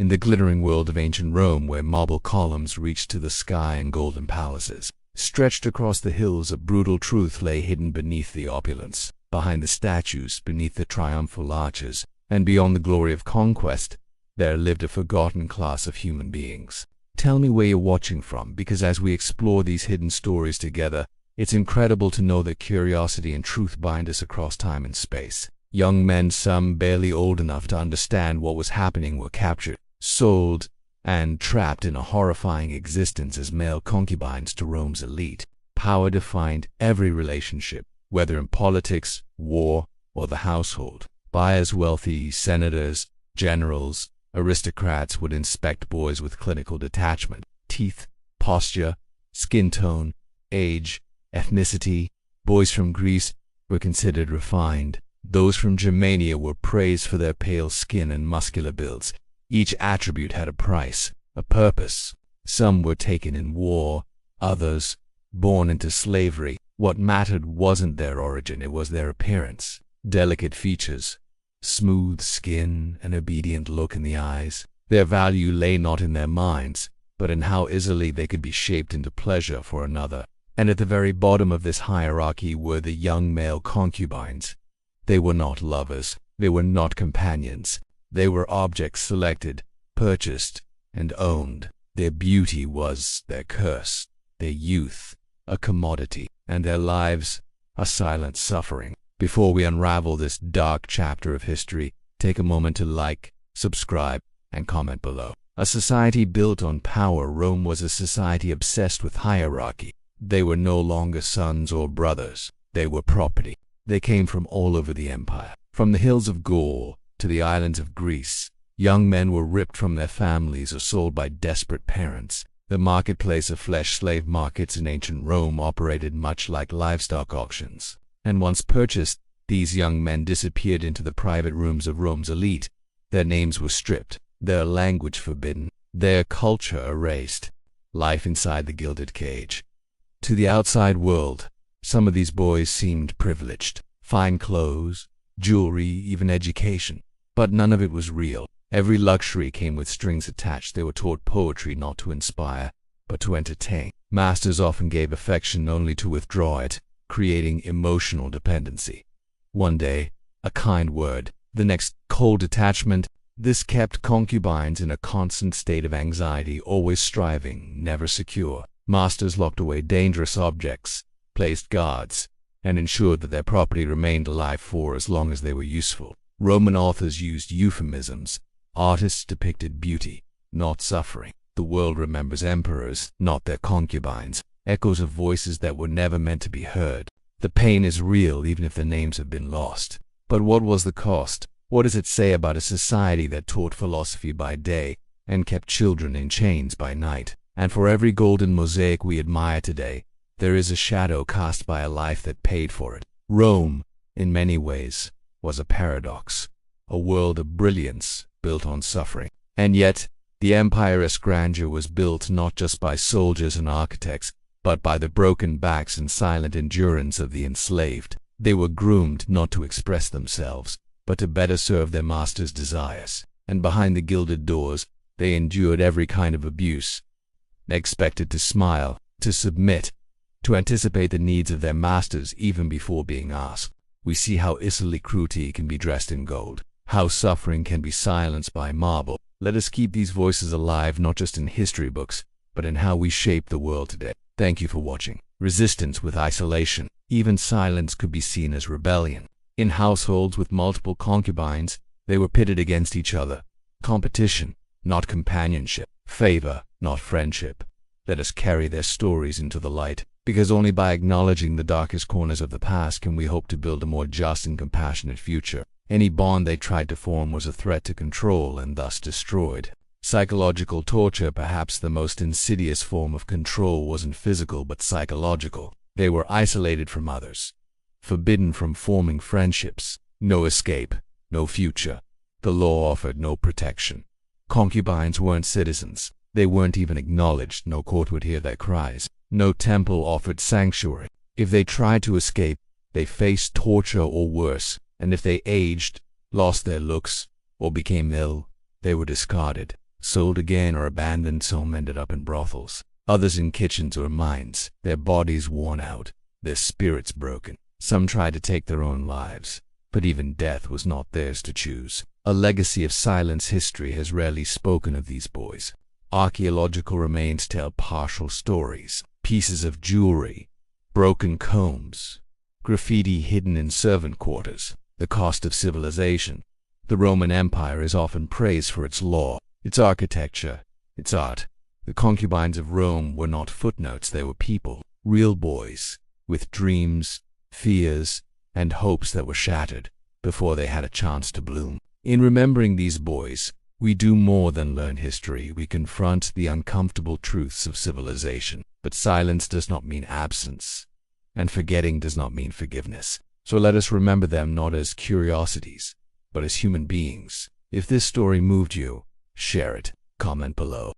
in the glittering world of ancient Rome where marble columns reached to the sky and golden palaces, stretched across the hills, a brutal truth lay hidden beneath the opulence, behind the statues, beneath the triumphal arches, and beyond the glory of conquest, there lived a forgotten class of human beings. Tell me where you're watching from, because as we explore these hidden stories together, it's incredible to know that curiosity and truth bind us across time and space. Young men, some barely old enough to understand what was happening, were captured, sold, and trapped in a horrifying existence as male concubines to Rome's elite. Power defined every relationship, whether in politics, war, or the household. Buyers, wealthy senators, generals, aristocrats would inspect boys with clinical detachment. Teeth, posture, skin tone, age, ethnicity. Boys from Greece were considered refined. Those from Germania were praised for their pale skin and muscular builds. Each attribute had a price, a purpose. Some were taken in war, others born into slavery. What mattered wasn't their origin, it was their appearance. Delicate features, smooth skin, an obedient look in the eyes. Their value lay not in their minds, but in how easily they could be shaped into pleasure for another. And at the very bottom of this hierarchy were the young male concubines. They were not lovers, they were not companions. They were objects selected, purchased, and owned. Their beauty was their curse, their youth a commodity, and their lives a silent suffering. Before we unravel this dark chapter of history, take a moment to like, subscribe, and comment below. A society built on power, Rome was a society obsessed with hierarchy. They were no longer sons or brothers. They were property. They came from all over the empire. From the hills of Gaul to the islands of Greece, young men were ripped from their families or sold by desperate parents. The marketplace of flesh slave markets in ancient Rome operated much like livestock auctions. And once purchased, these young men disappeared into the private rooms of Rome's elite. Their names were stripped, their language forbidden, their culture erased. Life inside the gilded cage. To the outside world, some of these boys seemed privileged. Fine clothes, jewelry, even education. But none of it was real. Every luxury came with strings attached. They were taught poetry not to inspire, but to entertain. Masters often gave affection only to withdraw it, creating emotional dependency. One day, a kind word, the next cold detachment. This kept concubines in a constant state of anxiety, always striving, never secure. Masters locked away dangerous objects, placed guards, and ensured that their property remained alive for as long as they were useful. Roman authors used euphemisms. Artists depicted beauty, not suffering. The world remembers emperors, not their concubines. Echoes of voices that were never meant to be heard. The pain is real even if the names have been lost. But what was the cost? What does it say about a society that taught philosophy by day and kept children in chains by night? And for every golden mosaic we admire today, there is a shadow cast by a life that paid for it. Rome, in many ways, was a paradox, a world of brilliance built on suffering. And yet, the empire's grandeur was built not just by soldiers and architects, but by the broken backs and silent endurance of the enslaved. They were groomed not to express themselves, but to better serve their masters' desires. And behind the gilded doors, they endured every kind of abuse, expected to smile, to submit, to anticipate the needs of their masters even before being asked. We see how easily cruelty can be dressed in gold, how suffering can be silenced by marble. Let us keep these voices alive not just in history books, but in how we shape the world today. Thank you for watching. Resistance with isolation. Even silence could be seen as rebellion. In households with multiple concubines, they were pitted against each other. Competition, not companionship. Favor, not friendship. Let us carry their stories into the light, because only by acknowledging the darkest corners of the past can we hope to build a more just and compassionate future. Any bond they tried to form was a threat to control and thus destroyed. Psychological torture, perhaps the most insidious form of control, wasn't physical but psychological. They were isolated from others, forbidden from forming friendships. No escape, no future. The law offered no protection. Concubines weren't citizens. They weren't even acknowledged. No court would hear their cries. No temple offered sanctuary. If they tried to escape, they faced torture or worse. And if they aged, lost their looks, or became ill, they were discarded. sold again or abandoned. Some ended up in brothels, others in kitchens or mines, their bodies worn out, their spirits broken. Some tried to take their own lives, but even death was not theirs to choose. A legacy of silence. History has rarely spoken of these boys. Archaeological remains tell partial stories. Pieces of jewelry, broken combs, graffiti hidden in servant quarters. The cost of civilization. The Roman Empire is often praised for its law, its architecture, its art. The concubines of Rome were not footnotes, they were people, real boys, with dreams, fears, and hopes that were shattered before they had a chance to bloom. In remembering these boys, we do more than learn history. We confront the uncomfortable truths of civilization. But silence does not mean absence, and forgetting does not mean forgiveness. So let us remember them not as curiosities, but as human beings. If this story moved you, share it, comment below.